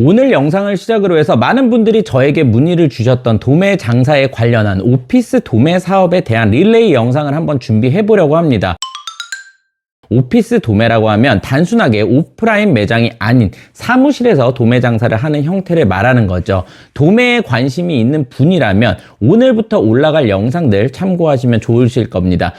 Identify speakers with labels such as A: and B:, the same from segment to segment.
A: 오늘 영상을 시작으로 해서 많은 분들이 저에게 문의를 주셨던 도매 장사에 관련한 오피스 도매 사업에 대한 릴레이 영상을 한번 준비해 보려고 합니다. 오피스 도매라고 하면 단순하게 오프라인 매장이 아닌 사무실에서 도매 장사를 하는 형태를 말하는 거죠. 도매에 관심이 있는 분이라면 오늘부터 올라갈 영상들 참고하시면 좋으실 겁니다.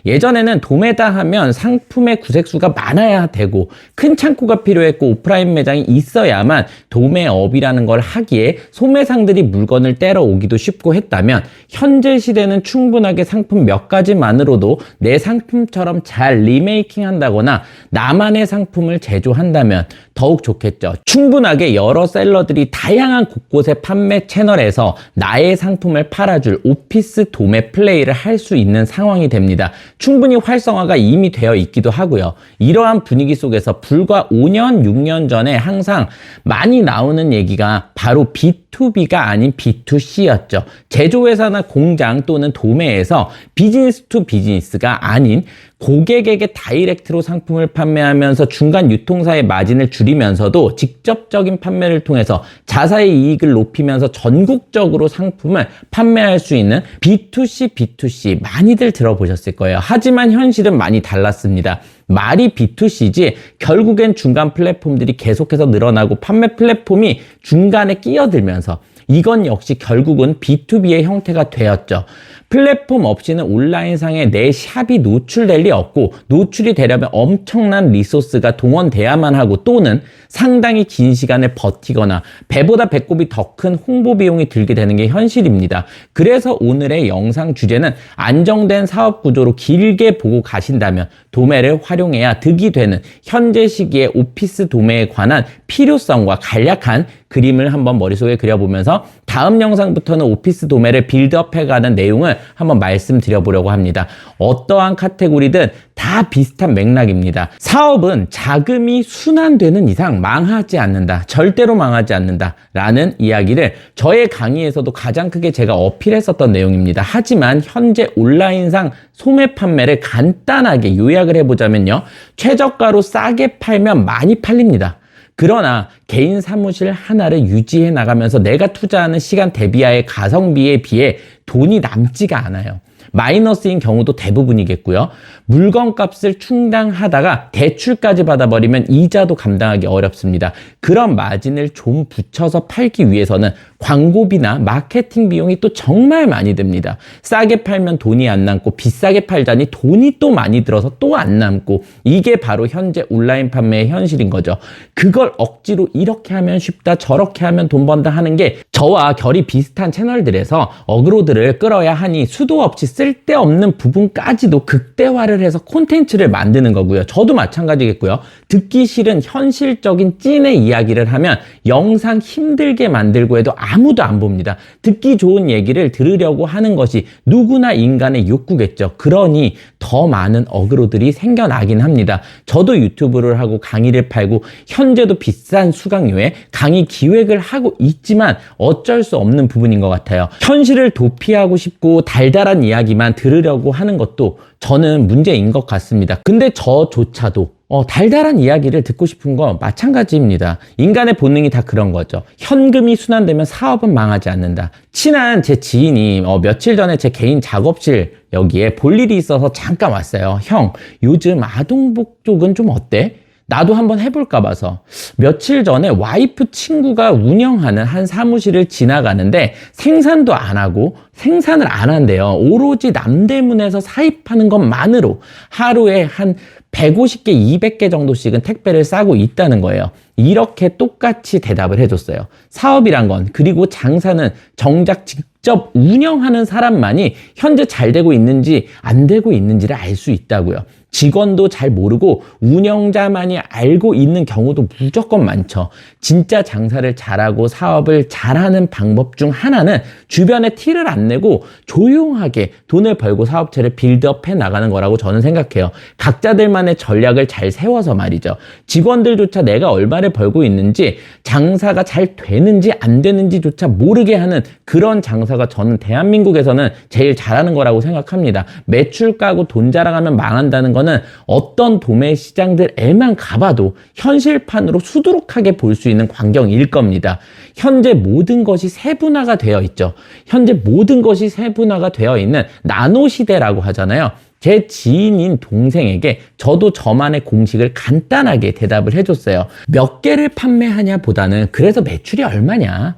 A: 예전에는 도매다 하면 상품의 구색수가 많아야 되고 큰 창고가 필요했고 오프라인 매장이 있어야만 도매업이라는 걸 하기에 소매상들이 물건을 때려 오기도 쉽고 했다면 현재 시대는 충분하게 상품 몇 가지만으로도 내 상품처럼 잘 리메이킹 한다거나 나만의 상품을 제조한다면 더욱 좋겠죠. 충분하게 여러 셀러들이 다양한 곳곳의 판매 채널에서 나의 상품을 팔아줄 오피스 도매 플레이를 할 수 있는 상황이 됩니다. 충분히 활성화가 이미 되어 있기도 하고요. 이러한 분위기 속에서 불과 5년, 6년 전에 항상 많이 나오는 얘기가 바로 B2B가 아닌 B2C였죠. 제조회사나 공장 또는 도매에서 비즈니스 투 비즈니스가 아닌 고객에게 다이렉트로 상품을 판매하면서 중간 유통사의 마진을 줄이면서도 직접적인 판매를 통해서 자사의 이익을 높이면서 전국적으로 상품을 판매할 수 있는 B2C, B2C 많이들 들어보셨을 거예요. 하지만 현실은 많이 달랐습니다. 말이 B2C지 결국엔 중간 플랫폼들이 계속해서 늘어나고 판매 플랫폼이 중간에 끼어들면서 이건 역시 결국은 B2B의 형태가 되었죠. 플랫폼 없이는 온라인상에 내 샵이 노출될 리 없고 노출이 되려면 엄청난 리소스가 동원돼야만 하고 또는 상당히 긴 시간을 버티거나 배보다 배꼽이 더 큰 홍보 비용이 들게 되는 게 현실입니다. 그래서 오늘의 영상 주제는 안정된 사업 구조로 길게 보고 가신다면 도매를 활용해야 득이 되는 현재 시기의 오피스 도매에 관한 필요성과 간략한 그림을 한번 머릿속에 그려보면서 다음 영상부터는 오피스 도매를 빌드업해가는 내용을 한번 말씀드려보려고 합니다. 어떠한 카테고리든 다 비슷한 맥락입니다. 사업은 자금이 순환되는 이상 망하지 않는다. 절대로 망하지 않는다. 라는 이야기를 저의 강의에서도 가장 크게 제가 어필했었던 내용입니다. 하지만 현재 온라인상 소매 판매를 간단하게 요약을 해보자면요. 최저가로 싸게 팔면 많이 팔립니다. 그러나 개인 사무실 하나를 유지해 나가면서 내가 투자하는 시간 대비하의 가성비에 비해 돈이 남지가 않아요. 마이너스인 경우도 대부분이겠고요. 물건값을 충당하다가 대출까지 받아버리면 이자도 감당하기 어렵습니다. 그런 마진을 좀 붙여서 팔기 위해서는 광고비나 마케팅 비용이 또 정말 많이 듭니다. 싸게 팔면 돈이 안 남고 비싸게 팔자니 돈이 또 많이 들어서 또 안 남고 이게 바로 현재 온라인 판매의 현실인 거죠. 그걸 억지로 이렇게 하면 쉽다 저렇게 하면 돈 번다 하는 게 저와 결이 비슷한 채널들에서 어그로들을 끌어야 하니 수도 없이 쓸데없는 부분까지도 극대화를 해서 콘텐츠를 만드는 거고요. 저도 마찬가지겠고요. 듣기 싫은 현실적인 찐의 이야기를 하면 영상 힘들게 만들고 해도 아무도 안 봅니다. 듣기 좋은 얘기를 들으려고 하는 것이 누구나 인간의 욕구겠죠. 그러니 더 많은 어그로들이 생겨나긴 합니다. 저도 유튜브를 하고 강의를 팔고 현재도 비싼 수강료에 강의 기획을 하고 있지만 어쩔 수 없는 부분인 것 같아요. 현실을 도피하고 싶고 달달한 이야기만 들으려고 하는 것도 저는 문제인 것 같습니다. 근데 저조차도 달달한 이야기를 듣고 싶은 건 마찬가지입니다. 인간의 본능이 다 그런 거죠. 현금이 순환되면 사업은 망하지 않는다. 친한 제 지인이 며칠 전에 제 개인 작업실 여기에 볼 일이 있어서 잠깐 왔어요. 형, 요즘 아동복 쪽은 좀 어때? 나도 한번 해볼까 봐서 며칠 전에 와이프 친구가 운영하는 한 사무실을 지나가는데 생산도 안 하고 생산을 안 한대요. 오로지 남대문에서 사입하는 것만으로 하루에 한 150개, 200개 정도씩은 택배를 싸고 있다는 거예요. 이렇게 똑같이 대답을 해줬어요. 사업이란 건 그리고 장사는 정작 직접 운영하는 사람만이 현재 잘 되고 있는지 안 되고 있는지를 알 수 있다고요. 직원도 잘 모르고 운영자만이 알고 있는 경우도 무조건 많죠. 진짜 장사를 잘하고 사업을 잘하는 방법 중 하나는 주변에 티를 안 내고 조용하게 돈을 벌고 사업체를 빌드업해 나가는 거라고 저는 생각해요. 각자들만의 전략을 잘 세워서 말이죠. 직원들조차 내가 얼마를 벌고 있는지 장사가 잘 되는지 안 되는지조차 모르게 하는 그런 장사가 저는 대한민국에서는 제일 잘하는 거라고 생각합니다. 매출 까고 돈 자랑하면 망한다는 건 이거는 어떤 도매 시장들에만 가봐도 현실판으로 수두룩하게 볼 수 있는 광경일 겁니다. 현재 모든 것이 세분화가 되어 있죠. 현재 모든 것이 세분화가 되어 있는 나노 시대라고 하잖아요. 제 지인인 동생에게 저도 저만의 공식을 간단하게 대답을 해줬어요. 몇 개를 판매하냐 보다는 그래서 매출이 얼마냐,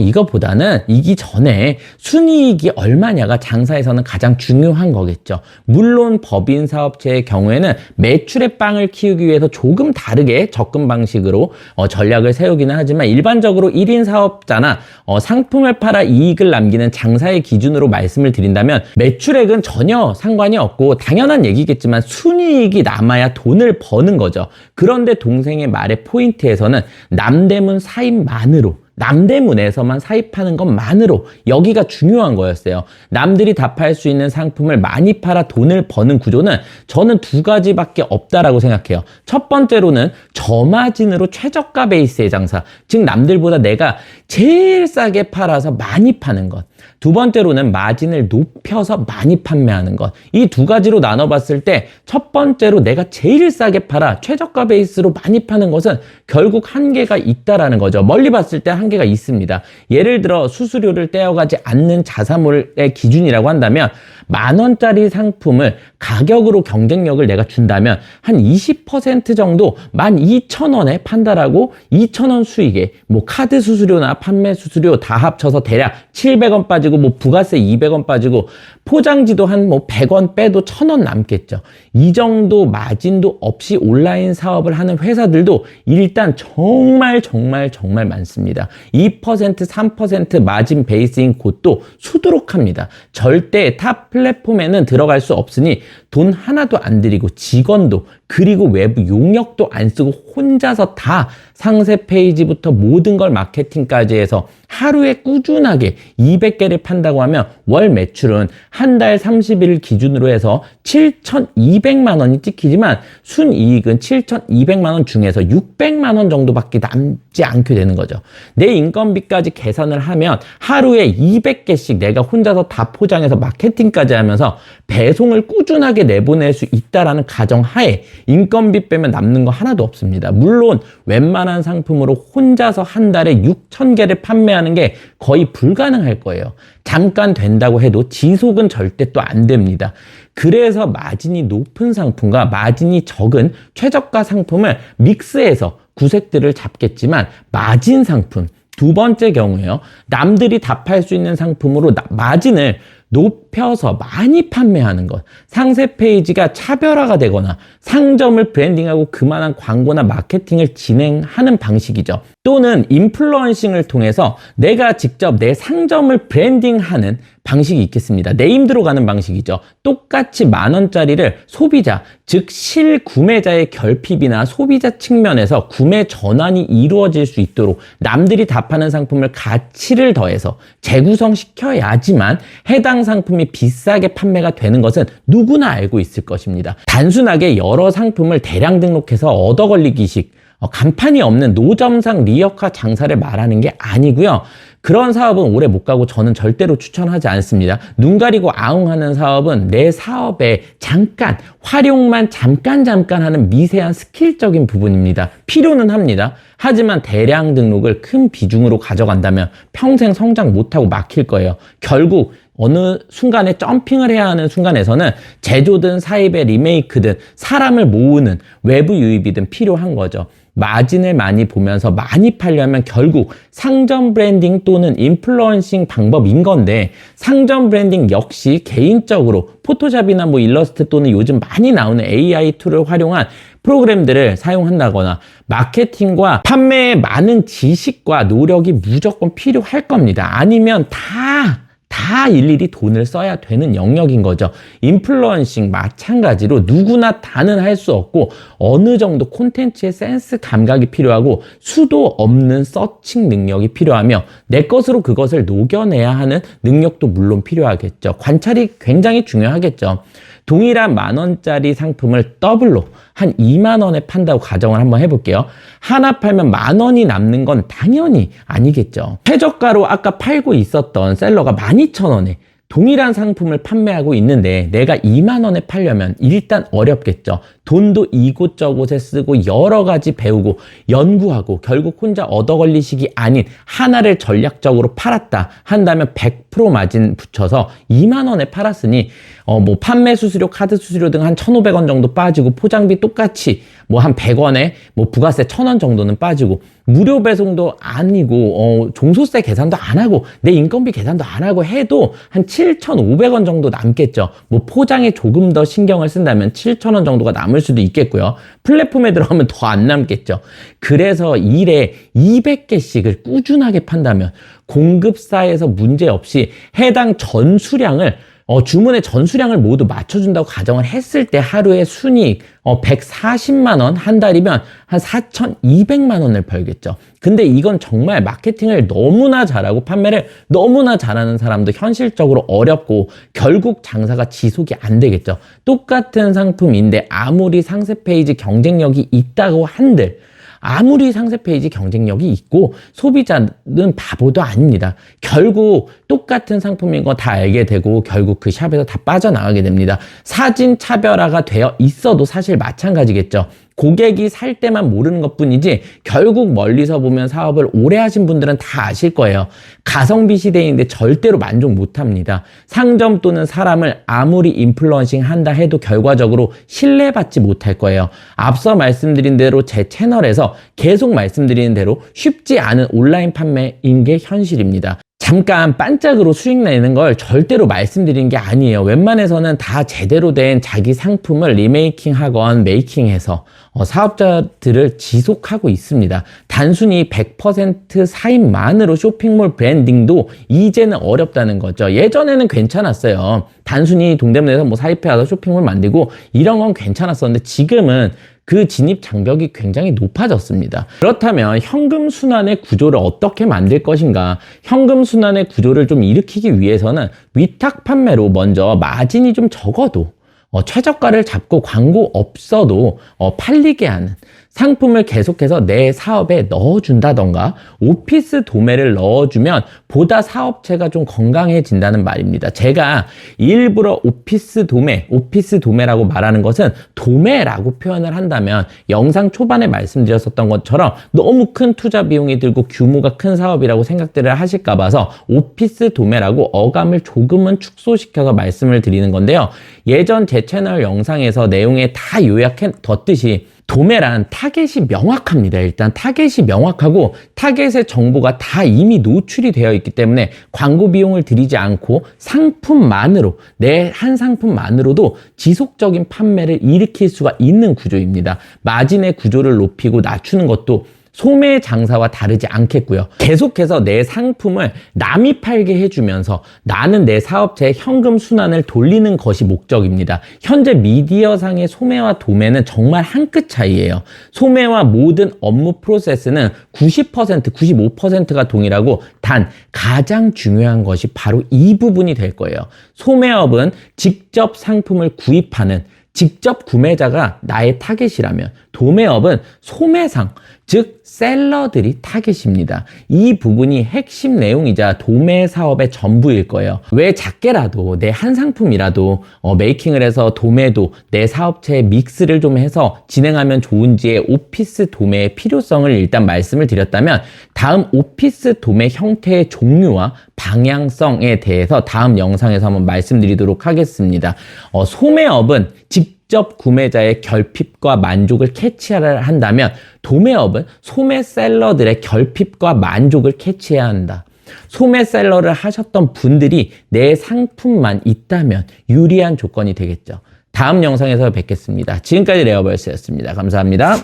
A: 이거보다는 이기 전에 순이익이 얼마냐가 장사에서는 가장 중요한 거겠죠. 물론 법인 사업체의 경우에는 매출의 빵을 키우기 위해서 조금 다르게 접근 방식으로 전략을 세우기는 하지만 일반적으로 1인 사업자나 상품을 팔아 이익을 남기는 장사의 기준으로 말씀을 드린다면 매출액은 전혀 상관이 없고 당연한 얘기겠지만 순이익이 남아야 돈을 버는 거죠. 그런데 동생의 말의 포인트에서는 남대문 사입만으로, 남대문에서만 사입하는 것만으로 여기가 중요한 거였어요. 남들이 다 팔 수 있는 상품을 많이 팔아 돈을 버는 구조는 저는 두 가지밖에 없다라고 생각해요. 첫 번째로는 저마진으로 최저가 베이스의 장사, 즉 남들보다 내가 제일 싸게 팔아서 많이 파는 것. 두 번째로는 마진을 높여서 많이 판매하는 것. 이 두 가지로 나눠봤을 때 첫 번째로 내가 제일 싸게 팔아 최저가 베이스로 많이 파는 것은 결국 한계가 있다라는 거죠. 멀리 봤을 때 한계가 있습니다. 예를 들어 수수료를 떼어가지 않는 자사몰의 기준이라고 한다면 10,000원짜리 상품을 가격으로 경쟁력을 내가 준다면 한 20% 정도 12,000원에 판다라고 2,000원 수익에 뭐 카드 수수료나 판매 수수료 다 합쳐서 대략 700원 빠지고 뭐 부가세 200원 빠지고 포장지도 한 뭐 100원 빼도 1,000원 남겠죠. 이 정도 마진도 없이 온라인 사업을 하는 회사들도 일단 정말 많습니다. 2%, 3% 마진 베이스인 곳도 수두룩합니다. 절대 탑 플랫폼에는 들어갈 수 없으니 돈 하나도 안 들이고 직원도 그리고 외부 용역도 안 쓰고 혼자서 다 상세 페이지부터 모든 걸 마케팅까지 해서 하루에 꾸준하게 200개를 판다고 하면 월 매출은 한 달 30일 기준으로 해서 7,200만 원이 찍히지만 순이익은 7,200만 원 중에서 600만 원 정도밖에 남지 않게 되는 거죠. 내 인건비까지 계산을 하면 하루에 200개씩 내가 혼자서 다 포장해서 마케팅까지 하면서 배송을 꾸준하게 내보낼 수 있다라는 가정하에 인건비 빼면 남는 거 하나도 없습니다. 물론 웬만한 상품으로 혼자서 한 달에 6,000개를 판매하는 게 거의 불가능할 거예요. 잠깐 된다고 해도 지속은 절대 또 안 됩니다. 그래서 마진이 높은 상품과 마진이 적은 최저가 상품을 믹스해서 구색들을 잡겠지만 마진 상품, 두 번째 경우에요. 남들이 다 팔 수 있는 상품으로 마진을 높여서 많이 판매하는 것. 상세 페이지가 차별화가 되거나 상점을 브랜딩하고 그만한 광고나 마케팅을 진행하는 방식이죠. 또는 인플루언싱을 통해서 내가 직접 내 상점을 브랜딩하는 방식이 있겠습니다. 네임 들어가는 방식이죠. 똑같이 10,000원짜리를 소비자, 즉 실구매자의 결핍이나 소비자 측면에서 구매 전환이 이루어질 수 있도록 남들이 다 파는 상품을 가치를 더해서 재구성시켜야지만 해당 상품이 비싸게 판매가 되는 것은 누구나 알고 있을 것입니다. 단순하게 여러 상품을 대량 등록해서 얻어 걸리기식 간판이 없는 노점상 리어카 장사를 말하는 게 아니고요. 그런 사업은 오래 못 가고 저는 절대로 추천하지 않습니다. 눈 가리고 아웅하는 사업은 내 사업에 잠깐 활용만 잠깐 하는 미세한 스킬적인 부분입니다. 필요는 합니다. 하지만 대량 등록을 큰 비중으로 가져간다면 평생 성장 못하고 막힐 거예요. 결국 어느 순간에 점핑을 해야 하는 순간에서는 제조든 사입의 리메이크든 사람을 모으는 외부 유입이든 필요한 거죠. 마진을 많이 보면서 많이 팔려면 결국 상점 브랜딩 또는 인플루언싱 방법인 건데, 상점 브랜딩 역시 개인적으로 포토샵이나 뭐 일러스트 또는 요즘 많이 나오는 AI 툴을 활용한 프로그램들을 사용한다거나 마케팅과 판매에 많은 지식과 노력이 무조건 필요할 겁니다. 아니면 다 일일이 돈을 써야 되는 영역인 거죠. 인플루언싱 마찬가지로 누구나 다는 할 수 없고 어느 정도 콘텐츠의 센스 감각이 필요하고 수도 없는 서칭 능력이 필요하며 내 것으로 그것을 녹여내야 하는 능력도 물론 필요하겠죠. 관찰이 굉장히 중요하겠죠. 동일한 10,000원짜리 상품을 더블로 한 20,000원에 판다고 가정을 한번 해볼게요. 하나 팔면 10,000원이 남는 건 당연히 아니겠죠. 최저가로 아까 팔고 있었던 셀러가 12,000원에 동일한 상품을 판매하고 있는데 내가 2만 원에 팔려면 일단 어렵겠죠. 돈도 이곳저곳에 쓰고 여러 가지 배우고 연구하고 결국 혼자 얻어 걸리식이 아닌 하나를 전략적으로 팔았다 한다면 100% 마진 붙여서 2만 원에 팔았으니 뭐 판매 수수료, 카드 수수료 등 한 1,500원 정도 빠지고 포장비 똑같이 뭐 한 100원에 뭐 부가세 1,000원 정도는 빠지고 무료 배송도 아니고 종소세 계산도 안 하고 내 인건비 계산도 안 하고 해도 한 7,500원 정도 남겠죠. 뭐 포장에 조금 더 신경을 쓴다면 7,000원 정도가 남을 수도 있겠고요. 플랫폼에 들어가면 더 안 남겠죠. 그래서 일에 200개씩을 꾸준하게 판다면 공급사에서 문제없이 해당 전수량을 주문의 전수량을 모두 맞춰준다고 가정을 했을 때 하루에 순이익 140만 원, 한 달이면 한 4,200만 원을 벌겠죠. 근데 이건 정말 마케팅을 너무나 잘하고 판매를 너무나 잘하는 사람도 현실적으로 어렵고 결국 장사가 지속이 안 되겠죠. 똑같은 상품인데 아무리 상세 페이지 경쟁력이 있다고 한들 아무리 상세 페이지 경쟁력이 있고 소비자는 바보도 아닙니다. 결국 똑같은 상품인 거 다 알게 되고 결국 그 샵에서 다 빠져나가게 됩니다. 사진 차별화가 되어 있어도 사실 마찬가지겠죠. 고객이 살 때만 모르는 것뿐이지 결국 멀리서 보면 사업을 오래 하신 분들은 다 아실 거예요. 가성비 시대인데 절대로 만족 못합니다. 상점 또는 사람을 아무리 인플루언싱 한다 해도 결과적으로 신뢰받지 못할 거예요. 앞서 말씀드린 대로 제 채널에서 계속 말씀드리는 대로 쉽지 않은 온라인 판매인 게 현실입니다. 잠깐 반짝으로 수익 내는 걸 절대로 말씀드리는 게 아니에요. 웬만해서는 다 제대로 된 자기 상품을 리메이킹 하건 메이킹해서 사업자들을 지속하고 있습니다. 단순히 100% 사인만으로 쇼핑몰 브랜딩도 이제는 어렵다는 거죠. 예전에는 괜찮았어요. 단순히 동대문에서 뭐 사입해와서 쇼핑몰 만들고 이런 건 괜찮았었는데 지금은 그 진입 장벽이 굉장히 높아졌습니다. 그렇다면 현금 순환의 구조를 어떻게 만들 것인가? 현금 순환의 구조를 좀 일으키기 위해서는 위탁 판매로 먼저 마진이 좀 적어도 최저가를 잡고 광고 없어도 팔리게 하는 상품을 계속해서 내 사업에 넣어준다던가 오피스 도매를 넣어주면 보다 사업체가 좀 건강해진다는 말입니다. 제가 일부러 오피스 도매라고 말하는 것은 도매라고 표현을 한다면 영상 초반에 말씀드렸었던 것처럼 너무 큰 투자 비용이 들고 규모가 큰 사업이라고 생각들을 하실까 봐서 오피스 도매라고 어감을 조금은 축소시켜서 말씀을 드리는 건데요. 예전 제 채널 영상에서 내용에 다 요약해 뒀듯이 도매란 타겟이 명확합니다. 일단 타겟이 명확하고 타겟의 정보가 다 이미 노출이 되어 있기 때문에 광고 비용을 들이지 않고 상품만으로 내 한 상품만으로도 지속적인 판매를 일으킬 수가 있는 구조입니다. 마진의 구조를 높이고 낮추는 것도 소매 장사와 다르지 않겠고요. 계속해서 내 상품을 남이 팔게 해주면서 나는 내 사업체의 현금 순환을 돌리는 것이 목적입니다. 현재 미디어상의 소매와 도매는 정말 한 끗 차이예요. 소매와 모든 업무 프로세스는 90%, 95%가 동일하고 단 가장 중요한 것이 바로 이 부분이 될 거예요. 소매업은 직접 상품을 구입하는 직접 구매자가 나의 타겟이라면 도매업은 소매상, 즉 셀러들이 타겟입니다. 이 부분이 핵심 내용이자 도매 사업의 전부일 거예요. 왜 작게라도 내 한 상품이라도 메이킹을 해서 도매도 내 사업체의 믹스를 좀 해서 진행하면 좋은지의 오피스 도매의 필요성을 일단 말씀을 드렸다면 다음 오피스 도매 형태의 종류와 방향성에 대해서 다음 영상에서 한번 말씀드리도록 하겠습니다. 소매업은 직접 구매자의 결핍과 만족을 캐치하려 한다면 도매업은 소매셀러들의 결핍과 만족을 캐치해야 한다. 소매셀러를 하셨던 분들이 내 상품만 있다면 유리한 조건이 되겠죠. 다음 영상에서 뵙겠습니다. 지금까지 레어벌스였습니다. 감사합니다.